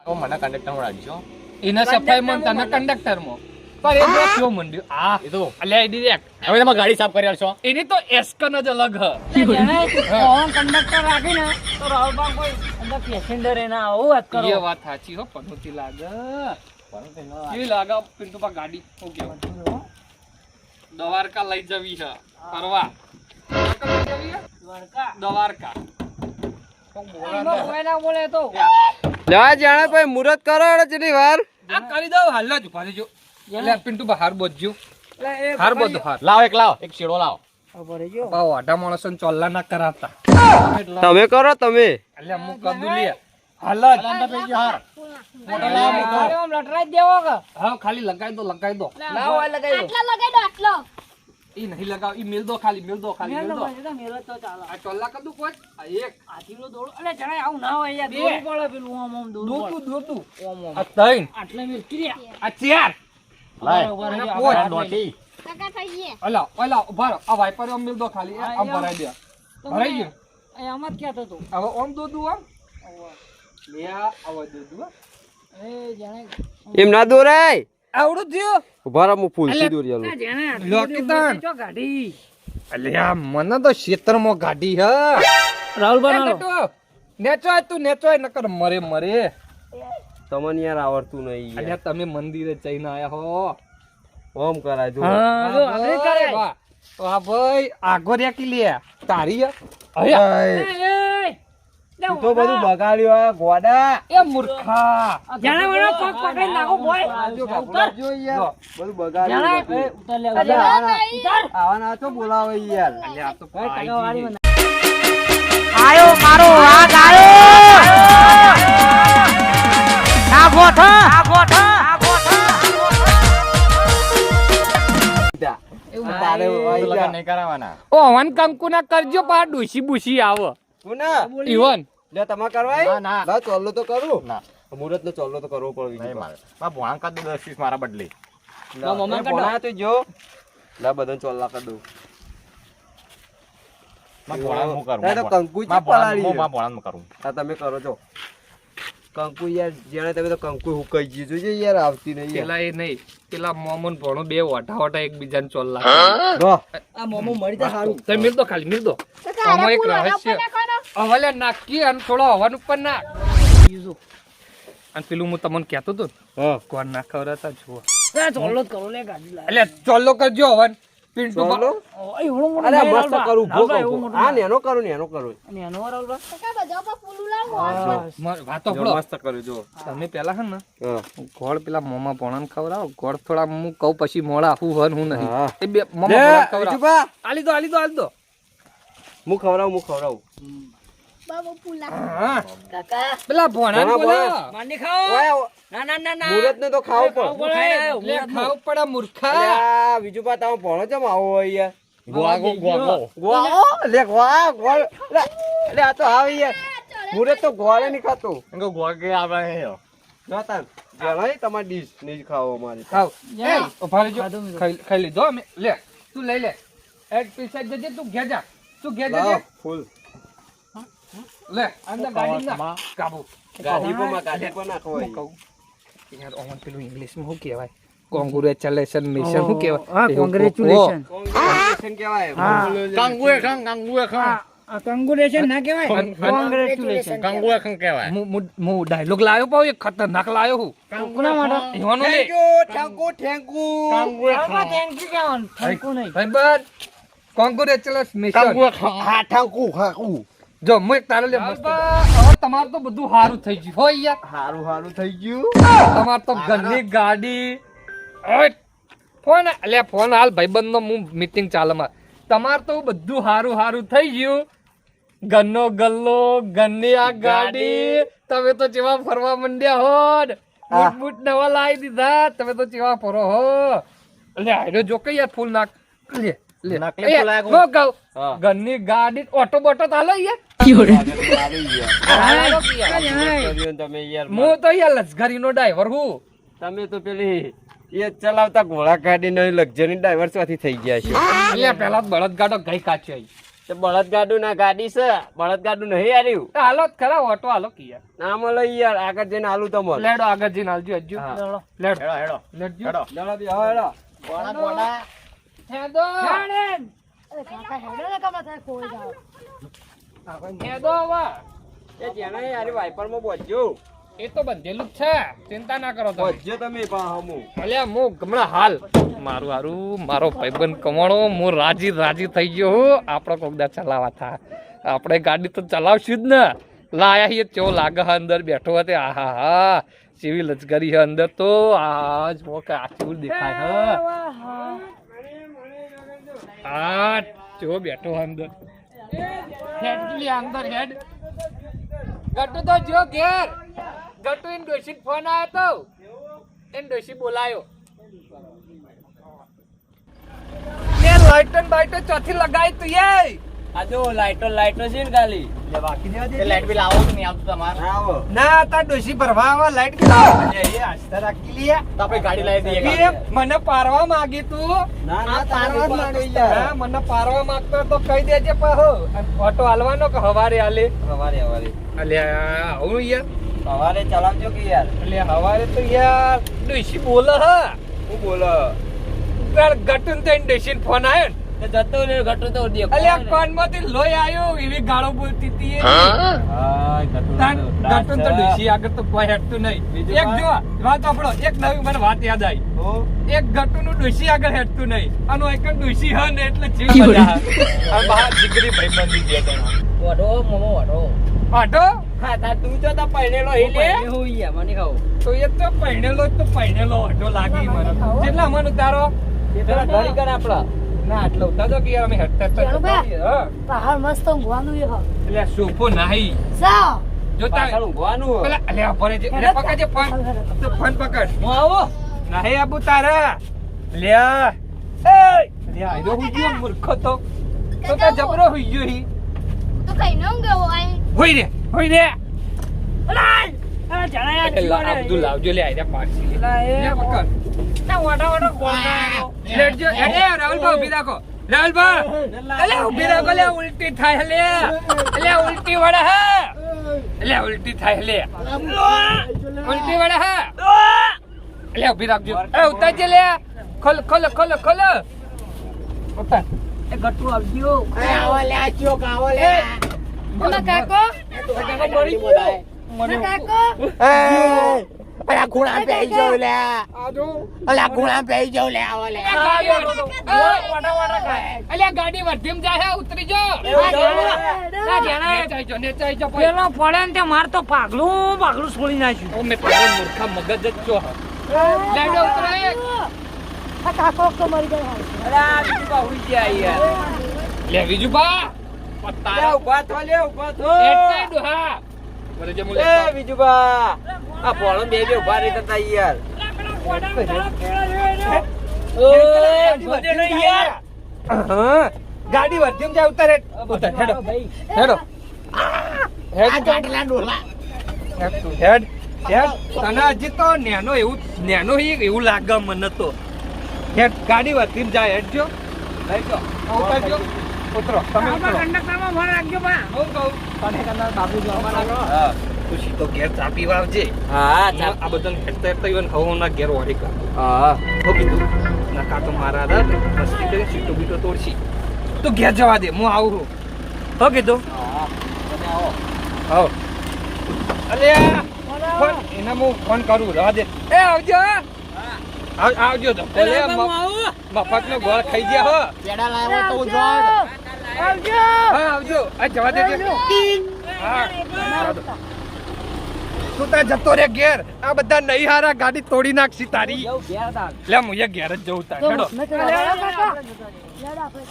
તો મને કંડક્ટર માં રાખજો. એને સફાઈ માં તને કંડક્ટર માં પણ એ જો ક્યો મંડ્યો આ એ તો અલ્યા ડાયરેક્ટ હવે તમે ગાડી સાફ કરી આલશો. એની તો એસ્કન જ અલગ હ કંડક્ટર રાખીને તો રાહુલબા કોઈ અંદર પેસેન્જર એના આવું વાત કરો. એ વાત સાચી હો પનોતી લાગે કેવી લાગે પિન્ટુપા ગાડી હું કેવું દ્વારકા લઈ જવી છે ફરવા દ્વારકા કોઈ ના બોલે તો જા જાણે ભાઈ મુહૂર્ત કરો જેટલી વાર આ કરી દઉં હાલ જ ઉભા રહેજો એટલે પિન્ટુપા હાર બોધજો હાર બોધો હાર લાવો એક શેડો લાવો. બાવ આડા માણસો ને ચોલ્લા ના કરાતા તમે કરો તમે એટલે હું કદું લે હાલ જ હાર આમ લટરાઈ દેવો કે હા ખાલી લગાઈ દો લાવો આ લગાઈ દો ઈ નહીં લગાવ ઈ મેલ દો ખાલી મેલ દો મેલો તો ચાલો આ ચોલ્લા કદું કોઈ આ એક આટલો દોડો અલે જણાય આવું ના હોય યાર દોડવું પડે પેલું આમ આમ દોડવું દોતું આમ આમ આ ત્રણ આટલે મેલ ક્રિયા આ ચાર લાય દોટી અલા ઉભા રહો આ વાઇપર આમ મેલ દો ખાલી આમ ભરાઈ દે ભરાઈ ગયું એ આમ જ કહેતો તો હવે આમ દોદું આમ લે આવા દોદું એ જણાય એમ ના દોરાય આવડું થયું ઉભા રહો હું ફૂલથી દોરી આલું જણાય લોકેટન ચો ગાડી અલ્યા મને તો ક્ષેત્રમાં ગાડી હ રાહુલ બનાવો નેચોય તું નેચોય નકર મરે તમને યાર આવડતું નહીં અલ્યા તમે મંદિરે જઈને આયા હો ઓમ કરાય જો હા જો આપણે કરે વાહ વાહ ભાઈ આગો રે કી લે તારી એ તું તો બધું બગાડ્યું આ ગોડા એ મૂર્ખા જાણે વળો પગ પકડી નાખો બોય જો યાર બધું બગાડ્યું જાણે ઉતર લે ઉતર આવાના તો બોલાવે યાર અલ્યા આ તો ટકાવાળી પાઈ આયો મારો વાઘ આયો ના ગોઠ તારે આઈ લગન જા નહીં કરાવવાના. ઓ વન કંકુ ના કરજો પા ડુસી બુસી આવો કોના ઈવન લે તમા કરવાય ના. ના ચોલ્લો તો કરું ના મુહૂર્ત નો ચોલ્લો તો કરવો પડે નહીં મારે મારા ભોણા કાઢ દો 10 મારા બદલે. ભણા તું જો લા બધાને ચોલ્લા કરી દઉં મારા ભોણાને હું કરું. તારે તો કંકુ જ મારા પલાળી ભોણાને- મારા ભોણાને હું કરું. હા તમે કરો છો કંકુ યાર જેને તમે તો કંકુ હુકાઈ ગયું જોજે યાર આવતી નહીં યાર પેલા એ નહીં પેલા મોમન ભણો બે વટા એકબીજાને ચોલ્લા રો આ મોમો મળી જાય સારું તમે મિલ દો ખાલી મિલ દો આમાં એક રહસ્ય હવાલે નાખી અને થોડો હવાનું ઉપર નાખ અને પેલું હું તમને કહેતો હતો ને, હા કોણ ના ખવડાવતા જુઓ ચોલ્લો જ કરો લે ગાડી લાય એટલે ચોલ્લો કરજો હવન પિન્ટુ ચોલ્લો એવડો મોટો અરે નહીં, મસ્ત રાહુલબા. કરું ભો રાહુલબા એવું મોટું હા નહીં. નેનો કરું નેનો કરું અને એનો રાહુલબા? વાતો જો ફળો મસ્ત કર્યું જો તમે પેલા હે ને હા ગોળ પેલા મોમાં પોણાને ખવડાવો ગોળ થોડા હું કહું પછી મોડા હું હન હું નહીં હા. એ બે મોમાં લે, પોણાને ખવડાવો વિજુભા, આલી દો હું ખવડાવું હા કાકા પેલા ભોણાને ભોણા, બોલો ભોણા. માંડી ખાઓ ઓય, ના ના ના ના મુહૂર્ત ને તો ખાવું ખાવું પડે પડે. લે ખાવ પડે મૂર્ખા અલ્યા, વિજુભા તમે ભણો છો આવો હોય યાર ગોળો. ગોળો લે ગોળા ગોળ લે આ તો આવે યાર મુહૂર્ત તો ગોળે નહીં ખાતું એમ કે ગોળ કે આપણે હે. જોતા જણાય તમારી ડીશ નહીં ખાવો અમારી ખાવ જા. એ ઉભા રહેજો ખાધું મેં. ખાઈ લીધો અમે લે તું લઈ લે એક પૈસા જજે તું ઘેર જા તું ઘેર લાવો, જજે ફૂલ લે અંદર ગાડી ના કાબુ ગાડી પર માં ગાડી પર નાખો હું કહું યાર ઓમન પેલું ઇંગ્લિશમાં શું કહેવાય કોંગ્રેચ્યુલેશન મિશન શું હા, કહેવાય congratulation. કોંગ્રેચ્યુલેશન કહેવાય કાંગુએ ખાં. કંગ્રેચ્યુલેશન ના કહેવાય અન- કોંગ્રેચ્યુલેશન કાંગુએ ખાં કહેવાય. હું ડાયલોગ લાવ્યો પાઉં એક ખતરનાક લાવ્યો હું કોના માટે એવાનો લે થેન્ક યુ કાંગુએ આમાં ખાં. thank you કહેવાનું, thank you નહીં. ભાઈ બસ કોંગ્રેચ્યુલેશન મિશન કાંગુએ ખાં. હા ઠાકુ ખાકુ જો હું એક તારો લે મસ્ત હવે તમારું તો બધું સારું થઈ ગયું હોય યાર હારું હારું થઈ ગયું તમાર તો ઘરની ગાડી ઓય, ફોન અલ્યા ફોન હાલ ભાઈબંધનો હું મીટિંગ ચાલે માર તમાર તો બધું સારું થઈ ગયું ગન્નો ગલ્લો ગન્ની આ ગાડી તમે તો ચેવા ફરવા માંડ્યા હોડ બૂટ નવા લાવી દીધા તમે તો ચેવા ફરો હો અલ્યા આયરો જો કે યાર ફૂલ નાખ લે લે નકલી ફૂલ લાગ્યું. નો કહું હા. ઘરની ગાડી ઓટો બોટો ચાલે યાર આવી ગયા હાલો કે યાર. કર્યું તમે યાર હું તો યાર લશ્કરીનો ડ્રાઈવર હું તમે તો પેલી એ ચલાવતા ઘોડા ગાડી નો લક્ઝરી ડ્રાઈવર માંથી થઈ ગયા છે એટલે પેલા બળદ ગાડો ગઈ કાચી આવી તે બળદગાડું ના ગાડી છે બળદગાડું નહીં આર્યું હાલો જ ખરા ઓટો હાલો કી યાર ના મળે યાર આગળ જઈને આલું તો મળે લેડો આગળ જઈને હાલજો હજુ હા. લેડો હેડો હેડો લેડજો હેડો ચાલો બી હવે હેડો. બોડા બોડા હેડો કાકા હેડો ને કમા થાય કોઈ જાવ હેડો હવે એ જેને યાર વાઇપરમાં બોજજો એ તો બંધેલું જ છે ચિંતા ના કરો તમે બોજજો તમે પણ હમું અલ્યા હું હમણાં હાલ મારું હારું મારો ભાઈબંધ કમાણો હું રાજી થઈ ગયો હું આપણો કોકદા ચલાવવા થા આપણે ગાડી તો ચલાવશું જ ને લાયા છીએ ચો લાગે હે અંદર બેઠો હતો આહા હા સિવિલ લચકરી છે અંદર તો આજ મોકા આચુર દેખાય હે આ ચો બેઠો હે અંદર હેડ લી અંદર હેડ ગટુ તો જો ઘેર ગટુ ઇન ડોશી ફોન આવ્યો તો એને ડોશી બોલાયો મે લાઇટન બાઇટો ચોથી લગાઈ તું એ આ જો લાઈટો છે ને ખાલી તે લાઈટ બિલ આવો કે નહીં આવતું તમારે આવો ના તા ડોશી ભરવા આવા લાઈટ બિલ એ આસ્તા રાખી લે તો આપણે ગાડી લાવી દઈએ એ મને પારવા માંગી તું ના ના પારવા જ માંડે યાર હા મને પારવા માંગતો તો કહી દેજે પાહો ઓટો હાલવાનો કે હવારે હાલે હવારે અલ્યા હું યાર સવારે ચલાવજો કે યાર અલ્યા હવારે તો યાર ડોશી બોલે હા હું બોલો ગટુન તો ડોશી ફોન આવ્યો ને તે જતો રે ઘટો તો દે અલ્યા કાનમાંથી લોહી આવ્યો એવી ગાળો બોલતી હતી એ. તાન ગટુન તો ડોશી આગળ તો કોઈ હેડતું નહીં બીજું એક જો વાત આપણો એક નવી મને વાત યાદ આવી એક ગટુનું ડોશી આગળ હેડતું નહીં અને એક ડોશી હ ને એટલે જીવ મજા અને બહાર જીગરી ભાઈબંધી જે તેનો વડો મમો વડો આટો હા તા તું તો તા પહેરેલો हिले હું યા મને ખાવ તો એ તો પહેણેલો આટો લાગી મને કેટલા મન તારો એ પેલા ઘડી કર આપડા ના આટલો ઉતા તો કે યાર અમે હેડતા ચાલો હેડતા ભાઈ. હા પહાડ મસ્ત ઊંઘવાનું એ હ એટલે સોફો નહીં સા જોતા પાછળ ઊંઘવાનું પેલા અલ્યા ભરે છે એટલે પકડજે ફોન તો ફોન પકડ હું આવો નહીં આબુ તારા લ્યા એ લ્યા આયો હું ગયો મૂર્ખો તો તા જબરો હોઈ ગયો હી તો કઈ ન ઊંઘે હોય હોઈ રે અરે જણાયા અબ્દુલ લાવજો લે આયા પાછી લે પકડ ના વાડા બોલતા લેટજો એ રાહુલ ભાઈ ઉભી રાખો રાહુલ ભાઈ અલે ઉભી રાખો લે ઉલટી થાય લે અલે ઉલટી વાળા હે અલે ઉલટી થાય લે ઉલટી વાળા હે અલે ઉભી રાખજો એ ઉતારજે લે ખોલ ઉતાર એ ગટુ આવજો તમા કાકો મને કાકો અલા ખૂણા પેઈ જાવ લે આજો અલા ખૂણા પેઈ જાવ લે આવો લે અલે ગાડી વધીમ જાય ઉતરી જો નેચાઈ જો પેલો પડે ને તે માર તો પાગલું છોડી નાખ્યું ઓ મે તારો મૂર્ખા મગજ જ છો લેડો ઉતરે આ કાકો તો મરી ગયા અલા બીજું બા હુઈ ગયા યાર લે બીજું બા લે પત્તા ઉભા થો એટલે ડોહા મને જે મુલે એ બીજું બા આ પોળો બે ઉભા રહી હતા યાર ગાડી વધીમ જાય ઉતારે ઉતાર હેડો હેડો હેડ ગાડીલા ડોલા હેડ તને હજી તો નેનો એવું લાગે મને તો હેડ ગાડી વધીમ જાય હેડજો લઈ જો ઉતારજો ઉતરો તમે ઉતરો કંડક્ટરમાં ફોન રાખજો બા હું કહું તને કના બાબુ જો અમારા હા ખુશી તો ઘેર ચા પીવા આવજે હા આ બધાને હેડતા ઈવન હવના ઘેર વાળી કર હા હો કીધું નકા તો મારા હતા મસ્તી કરીને સીટો બીટો તોડશી તો ઘેર જવા દે હું આવું છું હો કીધું તમે આવો હો અલ્યા ફોન એના હું ફોન કરું રવા દે એ આવજો આવજો તો ભલે મફતનો ગોળ ખાઈ ગયા હો પેડા લાવ્યો તો જો આવજો હા આવજો આ જવા દેજે હા તું ત્યાં જતો રે ઘેર આ બધા નહીં હારા ગાડી તોડી નાખશી તારી એવું ઘેર હતા લે હું ઘેર જ જવું તાર તો હેડો મસ્ત કાકા લેડા આપણે